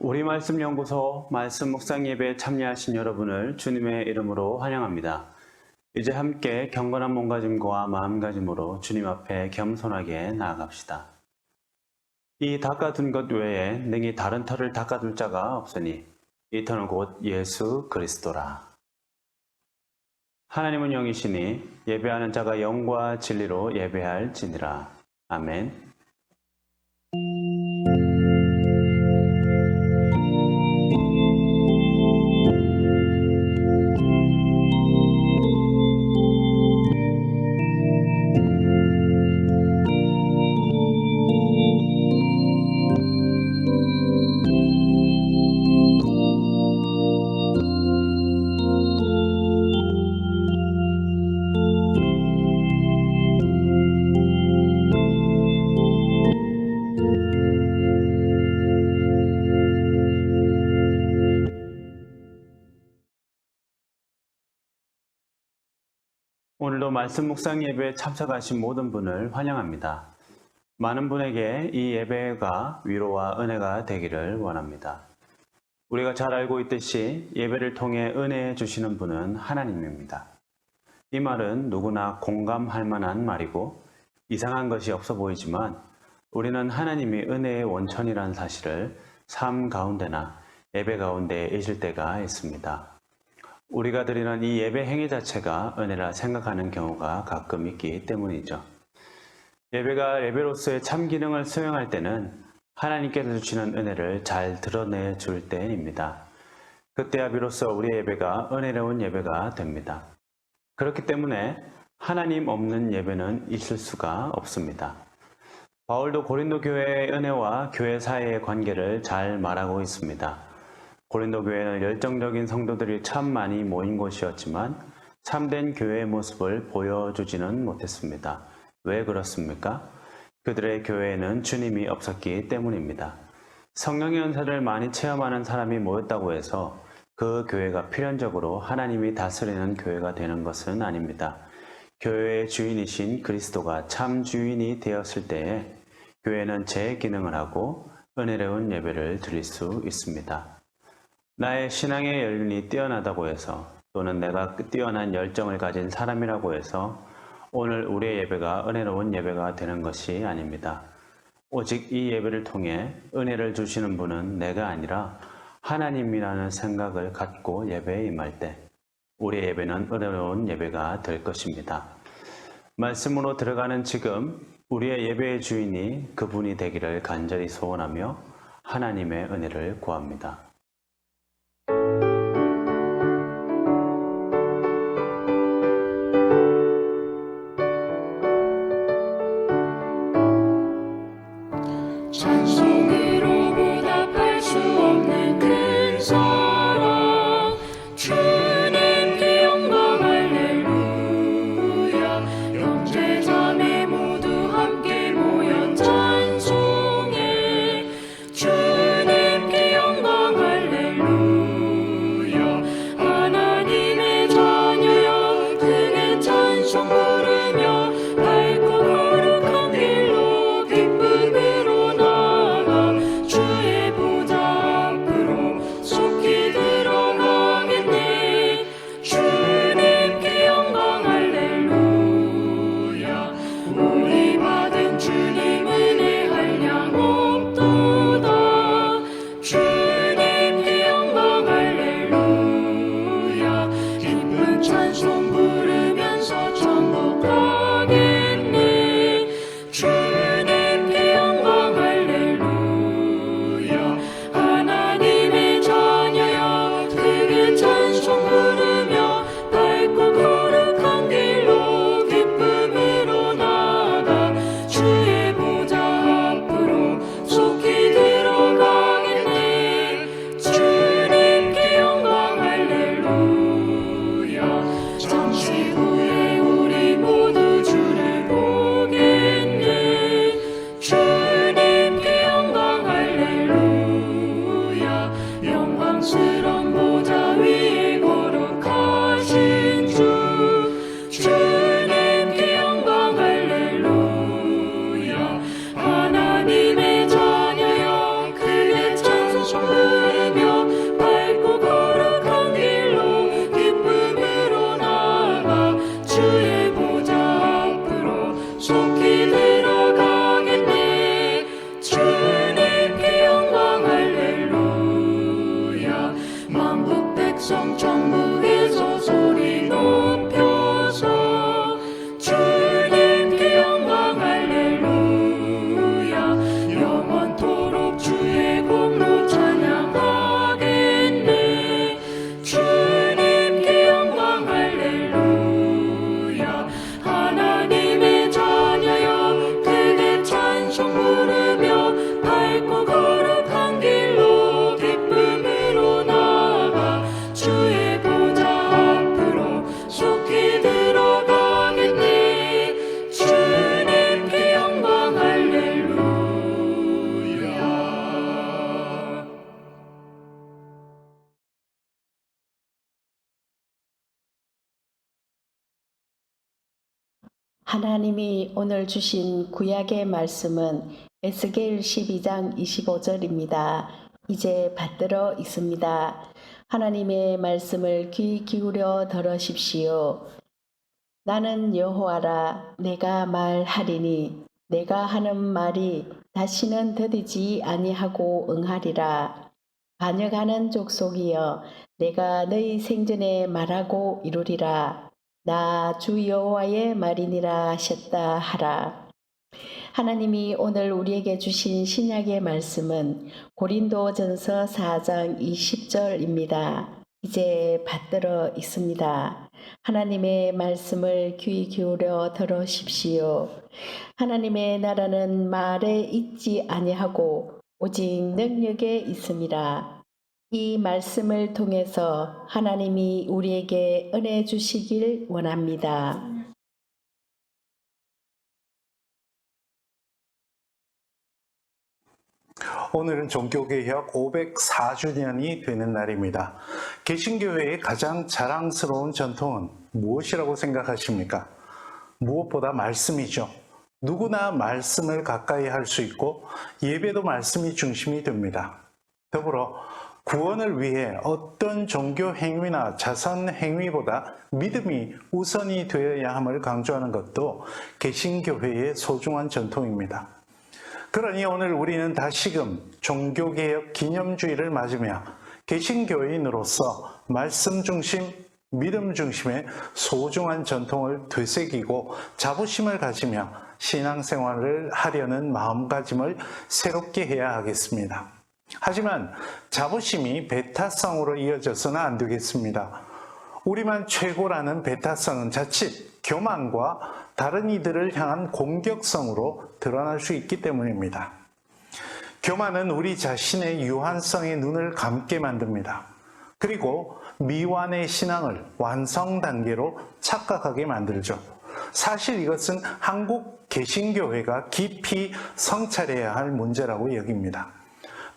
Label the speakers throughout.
Speaker 1: 우리 말씀 연구소 말씀 묵상 예배에 참여하신 여러분을 주님의 이름으로 환영합니다. 이제 함께 경건한 몸가짐과 마음가짐으로 주님 앞에 겸손하게 나아갑시다. 이 닦아둔 것 외에 능히 다른 터를 닦아둘 자가 없으니 이 터는 곧 예수 그리스도라. 하나님은 영이시니 예배하는 자가 영과 진리로 예배할지니라. 아멘. 오늘도 말씀 묵상 예배에 참석하신 모든 분을 환영합니다. 많은 분에게 이 예배가 위로와 은혜가 되기를 원합니다. 우리가 잘 알고 있듯이 예배를 통해 은혜 주시는 분은 하나님입니다. 이 말은 누구나 공감할 만한 말이고 이상한 것이 없어 보이지만 우리는 하나님이 은혜의 원천이라는 사실을 삶 가운데나 예배 가운데 잊을 때가 있습니다. 우리가 드리는 이 예배 행위 자체가 은혜라 생각하는 경우가 가끔 있기 때문이죠. 예배가 예배로서의 참 기능을 수행할 때는 하나님께서 주시는 은혜를 잘 드러내 줄 때입니다. 그때야 비로소 우리의 예배가 은혜로운 예배가 됩니다. 그렇기 때문에 하나님 없는 예배는 있을 수가 없습니다. 바울도 고린도 교회의 은혜와 교회 사이의 관계를 잘 말하고 있습니다. 고린도 교회는 열정적인 성도들이 참 많이 모인 곳이었지만 참된 교회의 모습을 보여주지는 못했습니다. 왜 그렇습니까? 그들의 교회에는 주님이 없었기 때문입니다. 성령의 은사를 많이 체험하는 사람이 모였다고 해서 그 교회가 필연적으로 하나님이 다스리는 교회가 되는 것은 아닙니다. 교회의 주인이신 그리스도가 참 주인이 되었을 때에 교회는 재기능을 하고 은혜로운 예배를 드릴 수 있습니다. 나의 신앙의 연륜이 뛰어나다고 해서 또는 내가 뛰어난 열정을 가진 사람이라고 해서 오늘 우리의 예배가 은혜로운 예배가 되는 것이 아닙니다. 오직 이 예배를 통해 은혜를 주시는 분은 내가 아니라 하나님이라는 생각을 갖고 예배에 임할 때 우리의 예배는 은혜로운 예배가 될 것입니다. 말씀으로 들어가는 지금 우리의 예배의 주인이 그분이 되기를 간절히 소원하며 하나님의 은혜를 구합니다.
Speaker 2: 찬송으로 보답할 수 없는 큰 사랑 주님께 영광 할렐루야. 형제자매 모두 함께 모여 찬송해 주님께 영광 할렐루야. 하나님의 자녀여 크게 찬송 부르며 밝고 거룩한 길로 기쁨으로 주의 보좌 앞으로 속히 들어가겠네. 주님께 영광 할렐루야. 우리 받은 주님 은혜 한량 없도다. 주님께 영광 할렐루야. 기쁜 찬송 부르면서 천국하겠네. 주님께 영광 할렐루야. 하나님의 자녀여 크게 찬송 부르며 밝고 거룩한 길로 기쁨으로 나아가 주의 보좌 앞으로 속히 들어가겠네. 주님께 영광 할렐루야. 잠시 후에 우리 모두 주를 보겠네. 주님께 영광 할렐루야. 영광스러운 보좌 위에 거룩하신 주 주님께 영광 할렐루야. 하나님의 자녀여 크게 찬송
Speaker 3: 하나님이 오늘 주신 구약의 말씀은 에스겔 12장 25절입니다. 이제 받들어 있습니다. 하나님의 말씀을 귀 기울여 들으십시오. 나는 여호와라. 내가 말하리니 내가 하는 말이 다시는 더디지 아니하고 응하리라. 반역하는 족속이여, 내가 너희 생전에 말하고 이루리라. 나 주 여호와의 말이니라 하셨다 하라. 하나님이 오늘 우리에게 주신 신약의 말씀은 고린도전서 4장 20절입니다. 이제 받들어 있습니다. 하나님의 말씀을 귀 기울여 들으십시오. 하나님의 나라는 말에 있지 아니하고 오직 능력에 있습니다. 이 말씀을 통해서 하나님이 우리에게 은혜 주시길 원합니다.
Speaker 4: 오늘은 종교개혁 504주년이 되는 날입니다. 개신교회의 가장 자랑스러운 전통은 무엇이라고 생각하십니까? 무엇보다 말씀이죠. 누구나 말씀을 가까이 할 수 있고 예배도 말씀이 중심이 됩니다. 더불어 구원을 위해 어떤 종교 행위나 자선 행위보다 믿음이 우선이 되어야 함을 강조하는 것도 개신교회의 소중한 전통입니다. 그러니 오늘 우리는 다시금 종교개혁 기념주의를 맞으며 개신교인으로서 말씀 중심, 믿음 중심의 소중한 전통을 되새기고 자부심을 가지며 신앙생활을 하려는 마음가짐을 새롭게 해야 하겠습니다. 하지만 자부심이 배타성으로 이어져서는 안 되겠습니다. 우리만 최고라는 배타성은 자칫 교만과 다른 이들을 향한 공격성으로 드러날 수 있기 때문입니다. 교만은 우리 자신의 유한성에 눈을 감게 만듭니다. 그리고 미완의 신앙을 완성 단계로 착각하게 만들죠. 사실 이것은 한국 개신교회가 깊이 성찰해야 할 문제라고 여깁니다.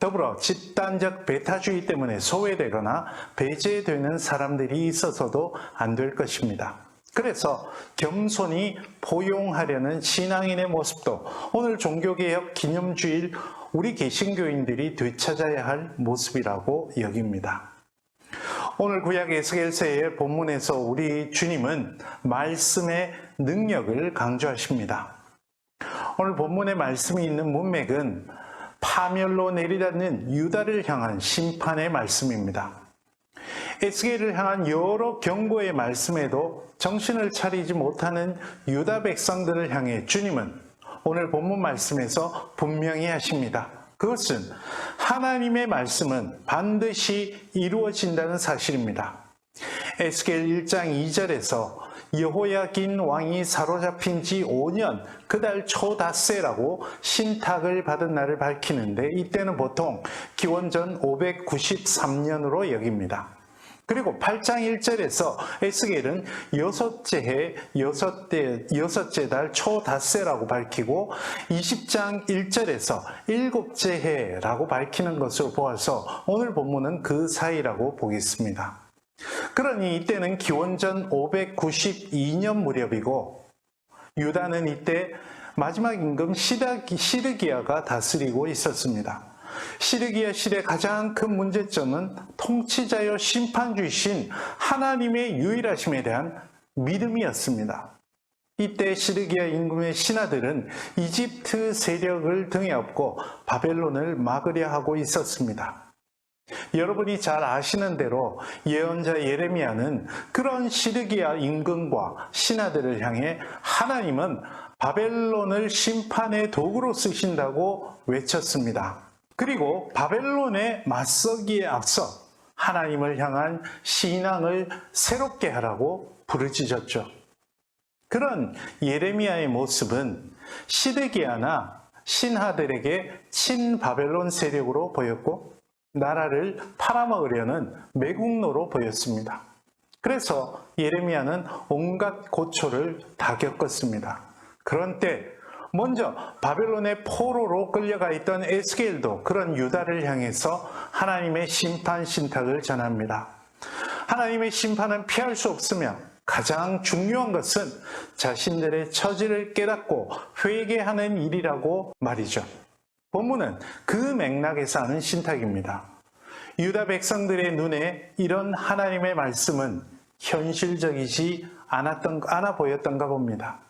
Speaker 4: 더불어 집단적 배타주의 때문에 소외되거나 배제되는 사람들이 있어서도 안 될 것입니다. 그래서 겸손히 포용하려는 신앙인의 모습도 오늘 종교개혁 기념주일 우리 개신교인들이 되찾아야 할 모습이라고 여깁니다. 오늘 구약 에스겔서의 본문에서 우리 주님은 말씀의 능력을 강조하십니다. 오늘 본문의 말씀이 있는 문맥은 파멸로 내리닫는 유다를 향한 심판의 말씀입니다. 에스겔을 향한 여러 경고의 말씀에도 정신을 차리지 못하는 유다 백성들을 향해 주님은 오늘 본문 말씀에서 분명히 하십니다. 그것은 하나님의 말씀은 반드시 이루어진다는 사실입니다. 에스겔 1장 2절에서 여호야긴 왕이 사로잡힌 지 5년 그달 초닷새라고 신탁을 받은 날을 밝히는데 이때는 보통 기원전 593년으로 여깁니다. 그리고 8장 1절에서 에스겔은 여섯째 해 여섯째 달 초닷새라고 밝히고 20장 1절에서 일곱째 해라고 밝히는 것으로 보아서 오늘 본문은 그 사이라고 보겠습니다. 그러니 이때는 기원전 592년 무렵이고 유다는 이때 마지막 임금 시드기야가 다스리고 있었습니다. 시드기야 시대의 가장 큰 문제점은 통치자여 심판주이신 하나님의 유일하심에 대한 믿음이었습니다. 이때 시드기야 임금의 신하들은 이집트 세력을 등에 업고 바벨론을 막으려 하고 있었습니다. 여러분이 잘 아시는 대로 예언자 예레미야는 그런 시드기야 임금과 신하들을 향해 하나님은 바벨론을 심판의 도구로 쓰신다고 외쳤습니다. 그리고 바벨론에 맞서기에 앞서 하나님을 향한 신앙을 새롭게 하라고 부르짖었죠. 그런 예레미야의 모습은 시드기야나 신하들에게 친바벨론 세력으로 보였고 나라를 팔아먹으려는 매국노로 보였습니다. 그래서 예레미야는 온갖 고초를 다 겪었습니다. 그런 때 먼저 바벨론의 포로로 끌려가 있던 에스겔도 그런 유다를 향해서 하나님의 심판 신탁을 전합니다. 하나님의 심판은 피할 수 없으며 가장 중요한 것은 자신들의 처지를 깨닫고 회개하는 일이라고 말이죠. 본문은 그 맥락에서 하는 신탁입니다. 유다 백성들의 눈에 이런 하나님의 말씀은 현실적이지 않아 보였던가 봅니다.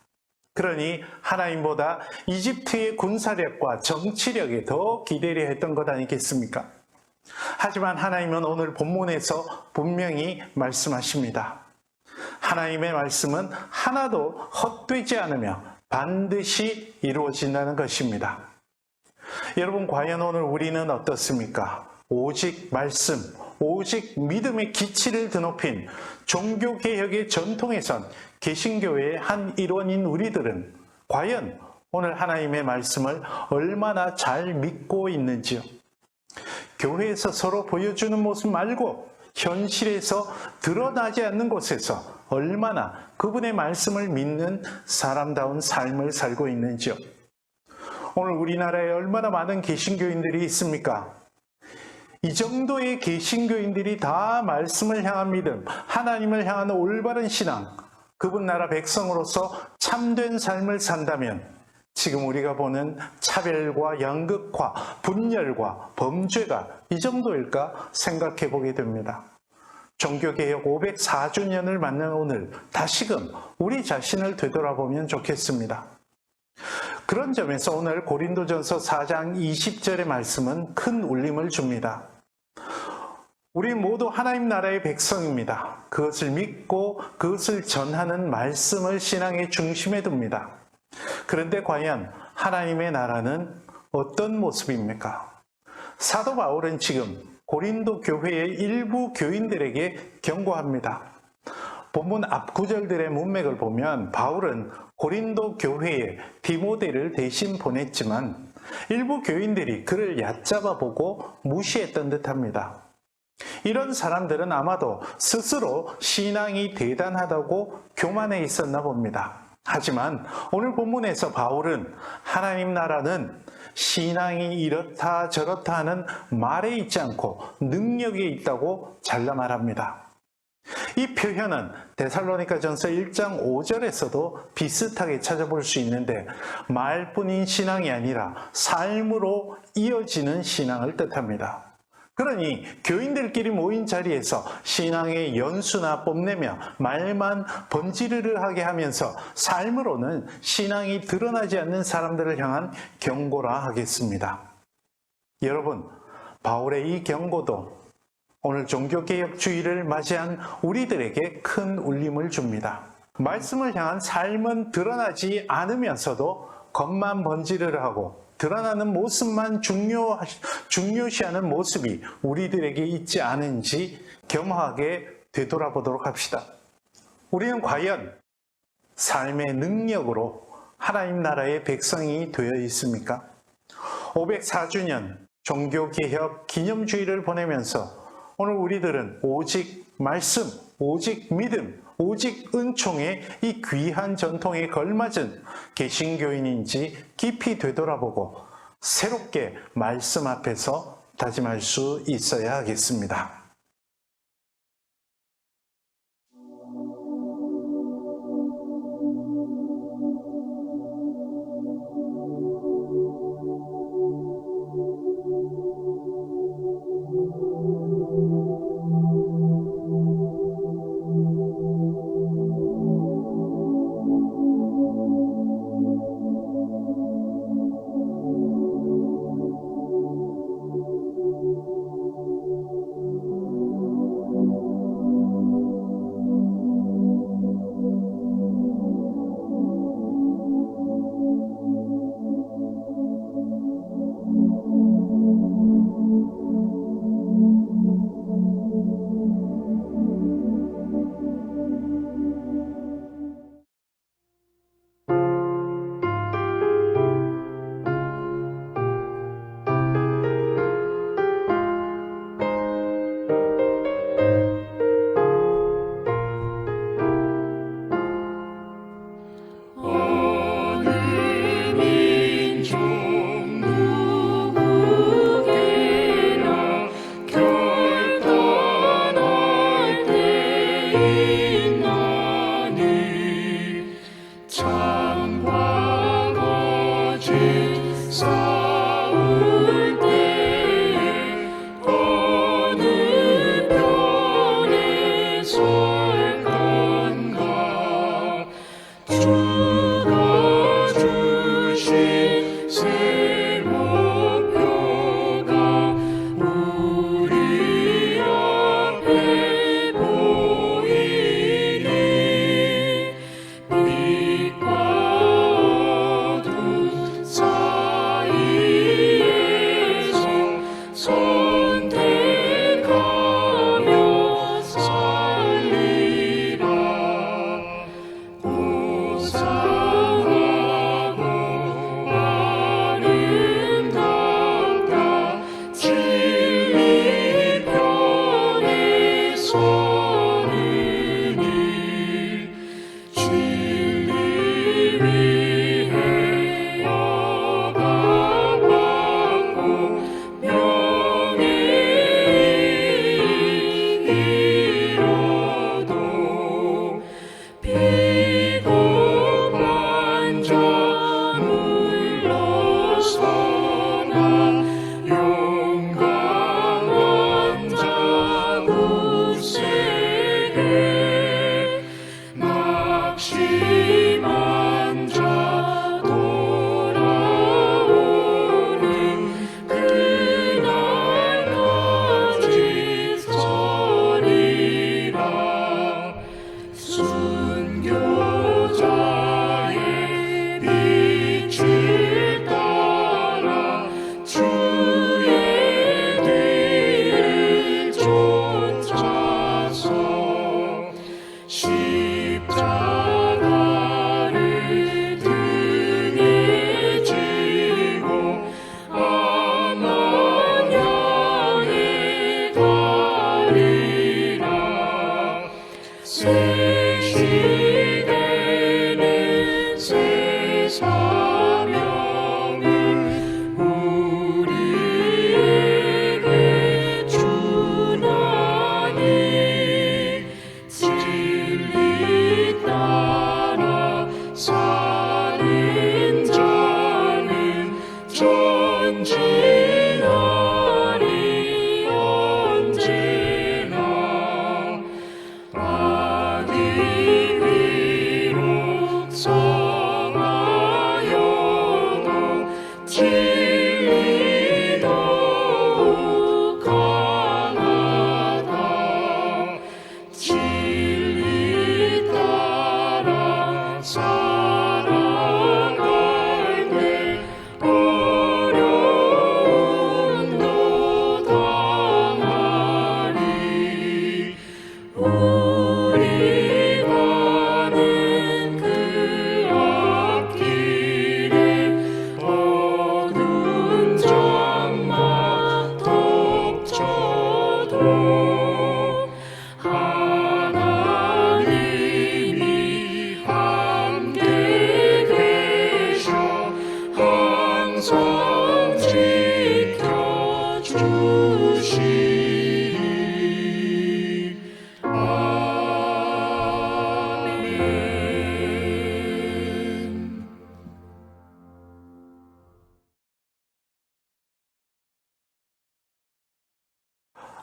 Speaker 4: 그러니 하나님보다 이집트의 군사력과 정치력에 더 기대려 했던 것 아니겠습니까? 하지만 하나님은 오늘 본문에서 분명히 말씀하십니다. 하나님의 말씀은 하나도 헛되지 않으며 반드시 이루어진다는 것입니다. 여러분, 과연 오늘 우리는 어떻습니까? 오직 말씀, 오직 믿음의 기치를 드높인 종교개혁의 전통에선 개신교회의 한 일원인 우리들은 과연 오늘 하나님의 말씀을 얼마나 잘 믿고 있는지요? 교회에서 서로 보여주는 모습 말고 현실에서 드러나지 않는 곳에서 얼마나 그분의 말씀을 믿는 사람다운 삶을 살고 있는지요? 오늘 우리나라에 얼마나 많은 개신교인들이 있습니까? 이 정도의 개신교인들이 다 말씀을 향한 믿음, 하나님을 향한 올바른 신앙, 그분 나라 백성으로서 참된 삶을 산다면 지금 우리가 보는 차별과 양극화, 분열과 범죄가 이 정도일까 생각해 보게 됩니다. 종교개혁 504주년을 맞는 오늘 다시금 우리 자신을 되돌아보면 좋겠습니다. 그런 점에서 오늘 고린도전서 4장 20절의 말씀은 큰 울림을 줍니다. 우리 모두 하나님 나라의 백성입니다. 그것을 믿고 그것을 전하는 말씀을 신앙의 중심에 둡니다. 그런데 과연 하나님의 나라는 어떤 모습입니까? 사도 바울은 지금 고린도 교회의 일부 교인들에게 경고합니다. 본문 앞 구절들의 문맥을 보면 바울은 고린도 교회에 디모데를 대신 보냈지만 일부 교인들이 그를 얕잡아 보고 무시했던 듯합니다. 이런 사람들은 아마도 스스로 신앙이 대단하다고 교만해 있었나 봅니다. 하지만 오늘 본문에서 바울은 하나님 나라는 신앙이 이렇다 저렇다 하는 말에 있지 않고 능력에 있다고 잘라 말합니다. 이 표현은 데살로니가전서 1장 5절에서도 비슷하게 찾아볼 수 있는데 말뿐인 신앙이 아니라 삶으로 이어지는 신앙을 뜻합니다. 그러니 교인들끼리 모인 자리에서 신앙의 연수나 뽐내며 말만 번지르르하게 하면서 삶으로는 신앙이 드러나지 않는 사람들을 향한 경고라 하겠습니다. 여러분, 바울의 이 경고도 오늘 종교개혁주의를 맞이한 우리들에게 큰 울림을 줍니다. 말씀을 향한 삶은 드러나지 않으면서도 겉만 번지르르하고 드러나는 모습만 중요시하는 모습이 우리들에게 있지 않은지 겸허하게 되돌아보도록 합시다. 우리는 과연 삶의 능력으로 하나님 나라의 백성이 되어 있습니까? 504주년 종교개혁 기념주의를 보내면서 오늘 우리들은 오직 말씀, 오직 믿음, 오직 은총의 이 귀한 전통에 걸맞은 개신교인인지 깊이 되돌아보고 새롭게 말씀 앞에서 다짐할 수 있어야 하겠습니다.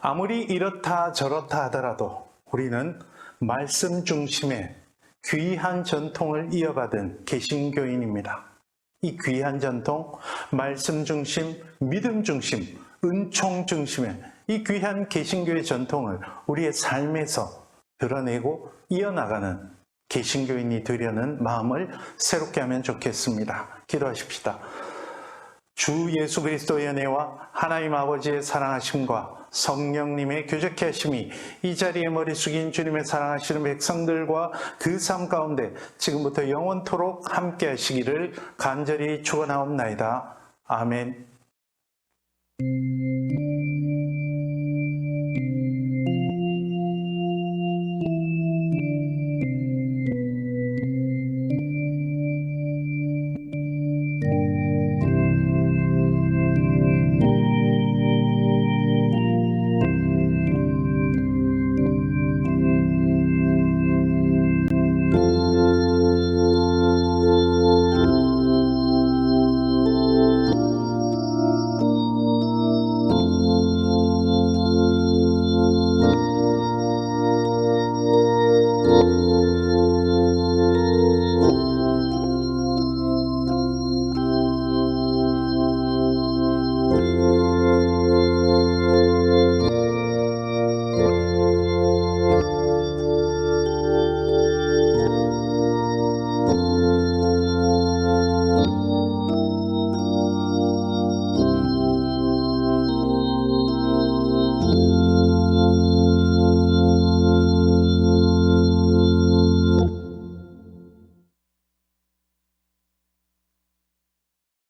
Speaker 4: 아무리 이렇다 저렇다 하더라도 우리는 말씀 중심의 귀한 전통을 이어받은 개신교인입니다. 이 귀한 전통, 말씀 중심, 믿음 중심, 은총 중심의 이 귀한 개신교의 전통을 우리의 삶에서 드러내고 이어나가는 개신교인이 되려는 마음을 새롭게 하면 좋겠습니다. 기도하십시다. 주 예수 그리스도의 은혜와 하나님 아버지의 사랑하심과 성령님의 교제케 하심이 이 자리에 머리 숙인 주님의 사랑하시는 백성들과 그 삶 가운데 지금부터 영원토록 함께 하시기를 간절히 축원하옵나이다. 아멘.